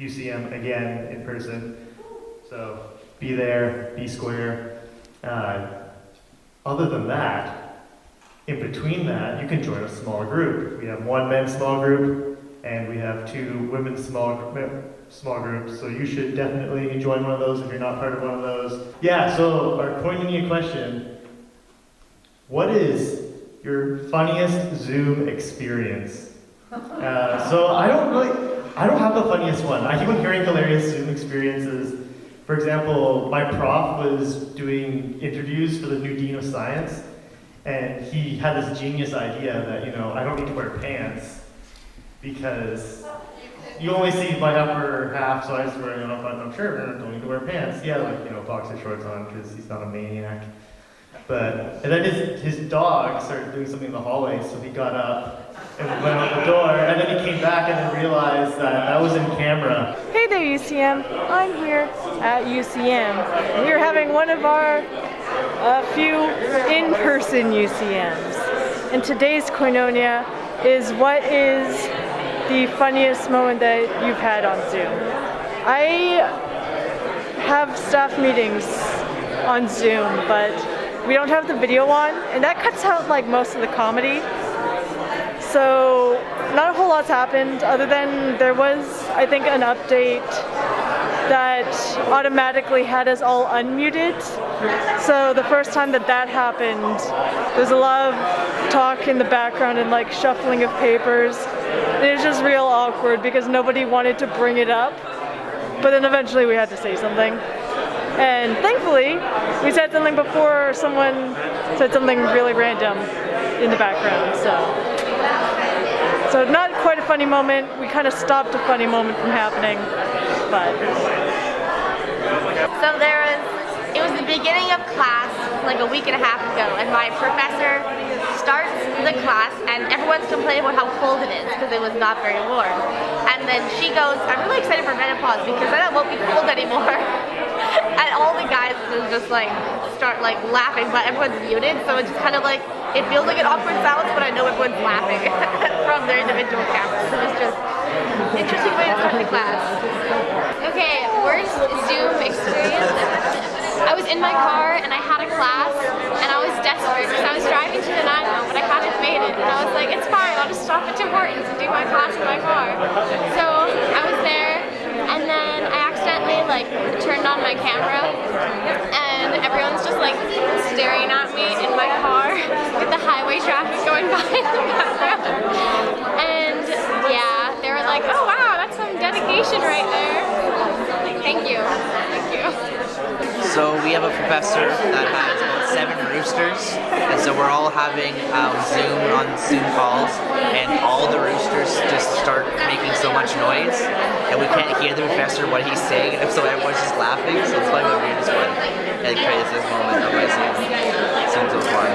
UCM again in person. So be there, be square. Other than that, in between that, you can join a small group. We have one men's small group, and we have two women's small groups. So you should definitely join one of those if you're not part of one of those. Yeah, so our koinonia question, what is your funniest Zoom experience? So I don't have the funniest one. I keep on hearing hilarious Zoom experiences. For example, my prof was doing interviews for the new Dean of Science, and he had this genius idea that, I don't need to wear pants because you only see my upper half, so I just wear a button-up shirt and I don't need to wear pants. He had boxer shorts on because he's not a maniac. And then his dog started doing something in the hallway, so he got up and went out the door, and then he came back and then realized that was in camera. Hey there, UCM. I'm here at UCM. We're having one of our few in-person UCMs. And today's koinonia is what is the funniest moment that you've had on Zoom. I have staff meetings on Zoom, but we don't have the video on, and that cuts out most of the comedy. So not a whole lot's happened other than there was, I think, an update that automatically had us all unmuted. So the first time that happened, there's a lot of talk in the background and shuffling of papers. And it was just real awkward because nobody wanted to bring it up. But then eventually we had to say something. And thankfully, we said something before someone said something really random in the background. So not quite a funny moment. We kind of stopped a funny moment from happening, but. So it was the beginning of class a week and a half ago, and my professor starts the class and everyone's complaining about how cold it is because it was not very warm. And then she goes, I'm really excited for menopause because then it won't be cold anymore. And all the guys just start laughing, but everyone's muted, so it's just kind of it feels like an awkward silence, but I know everyone's laughing from their individual cameras. So it's just interesting way to start the class. Okay, worst Zoom experience. I was in my car and I had a class and I was desperate because I was driving to Nanaimo, but I hadn't made it. And I was like, it's fine, I'll just stop at Tim Hortons and do my class in my car. So I was there, and then I accidentally turned on my camera, and everyone's just staring at me in my car with the highway traffic going by in the background. And yeah, they were like, oh wow, that's some dedication right there. Thank you. Thank you. So we have a professor that has 7 roosters, and so we're all having Zoom calls, and all the roosters just start making so much noise, and we can't hear the professor what he's saying, and so everyone's just laughing. So it's probably the weirdest one and craziest moment of my Zoom so far.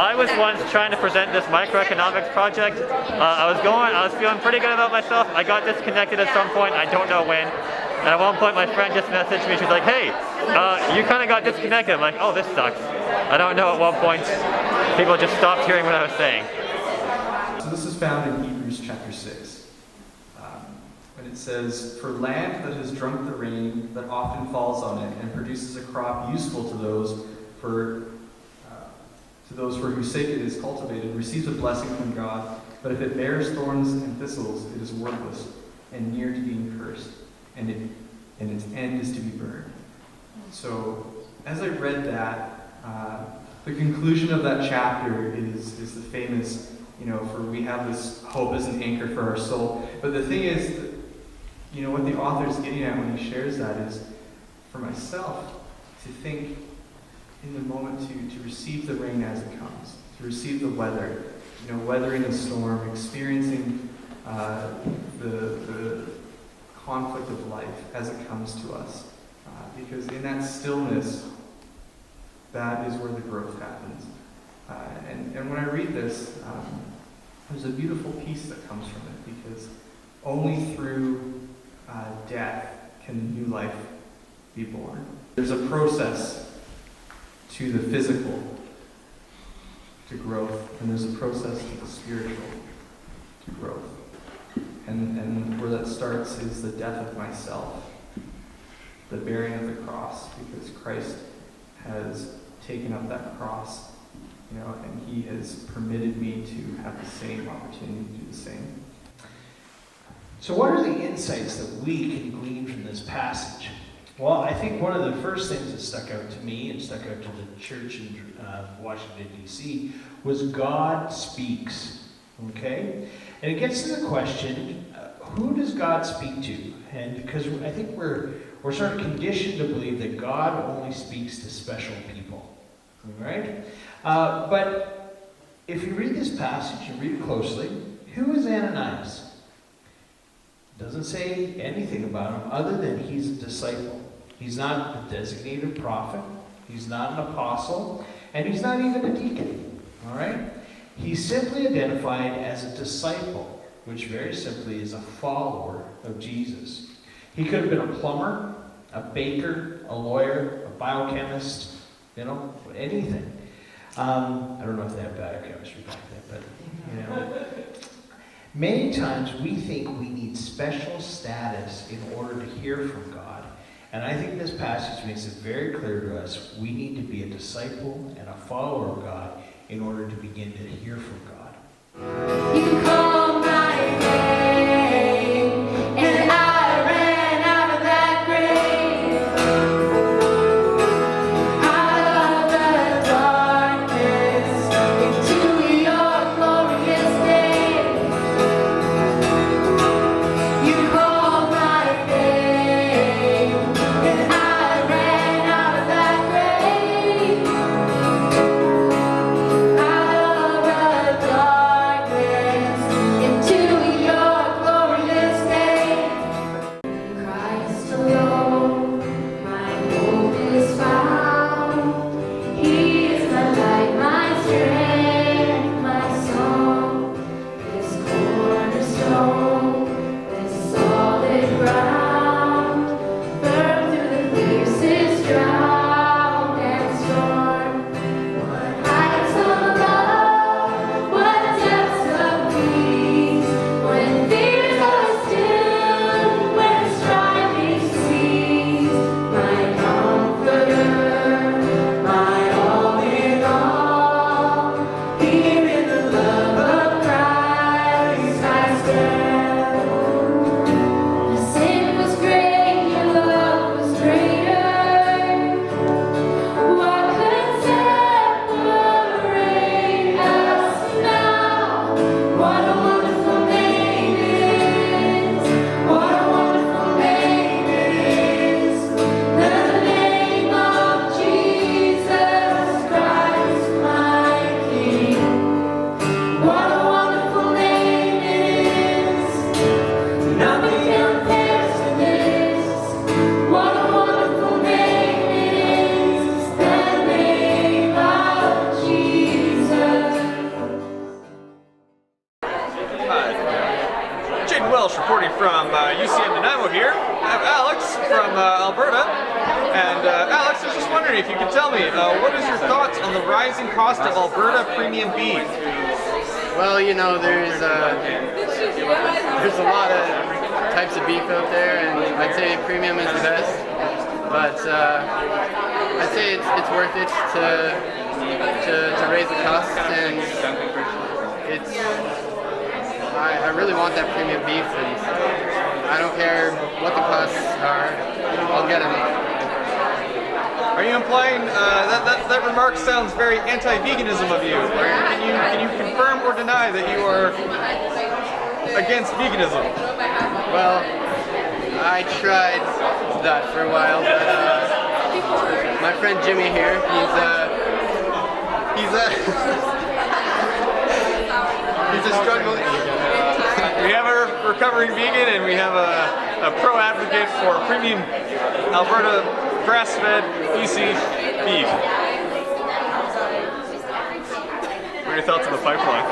I was once trying to present this microeconomics project. I was feeling pretty good about myself. I got disconnected at some point. I don't know when. And at one point my friend just messaged me, she was like, hey, you kind of got disconnected. I'm like, oh, this sucks. I don't know at what point people just stopped hearing what I was saying. So this is found in Hebrews chapter 6. And it says, for land that has drunk the rain that often falls on it and produces a crop useful to those for whose sake it is cultivated, receives a blessing from God. But if it bears thorns and thistles, it is worthless and near to being cursed, and its end is to be burned. So, as I read that, the conclusion of that chapter is the famous, for we have this hope as an anchor for our soul. But the thing is, what the author is getting at when he shares that is, for myself, to think in the moment to receive the rain as it comes, to receive the weather, weathering a storm, experiencing the conflict of life as it comes to us. Because in that stillness, that is where the growth happens. And when I read this, there's a beautiful peace that comes from it, because only through death can new life be born. There's a process to the physical, to growth, and there's a process to the spiritual, to growth. And where that starts is the death of myself, the bearing of the cross, because Christ has taken up that cross, and he has permitted me to have the same opportunity to do the same. So what are the insights that we can glean from this passage? Well, I think one of the first things that stuck out to me and stuck out to the church in Washington, D.C. was God speaks, okay? And it gets to the question, who does God speak to? And because I think we're sort of conditioned to believe that God only speaks to special people, all right? But if you read this passage, you read it closely, who is Ananias? Doesn't say anything about him other than he's a disciple. He's not a designated prophet. He's not an apostle. And he's not even a deacon. All right? He's simply identified as a disciple, which very simply is a follower of Jesus. He could have been a plumber, a baker, a lawyer, a biochemist, anything. I don't know if they have biochemistry back then, but, Many times we think we need special status in order to hear from God. And I think this passage makes it very clear to us we need to be a disciple and a follower of God in order to begin to hear from God. You call my name, and I ran out of that grave. Out of the darkness into your glorious day. You call my name, and I ran out of that grave. Out of the darkness into your glorious day. Christ alone, my hope is found. He is my light, my strength, my song. This cornerstone, this solid ground, firm through the fiercest drought and storm. What heights of love, what depths of peace, when fears are still, when striving cease. My comforter, my all in all, here in the love of Christ I stand. The sin was great, your love was greater. What could separate us now? What a wonderful name it is. What a wonderful name it is. The name of Jesus Christ, my King. What a wonderful name it is. Nothing compares to this. What a wonderful name it is. The name of Jesus. Hi, Jaden Welsh reporting from UCM Nanaimo here. I have Alex from Alberta. And Alex, I was just wondering if you could tell me, what is your thoughts on the rising cost of Alberta premium beef? Well, there's a lot of types of beef out there, and I'd say premium is the best. But I'd say it's worth it to raise the costs, and I really want that premium beef, and I don't care what the costs are, I'll get it. Are you implying that remark sounds very anti-veganism of you? Or can you confirm or deny that you are against veganism? Well, I tried that for a while, but my friend Jimmy here, he's a struggling. We have a recovering vegan, and we have a pro advocate for premium Alberta grass-fed BC beef. What are your thoughts on the pipeline?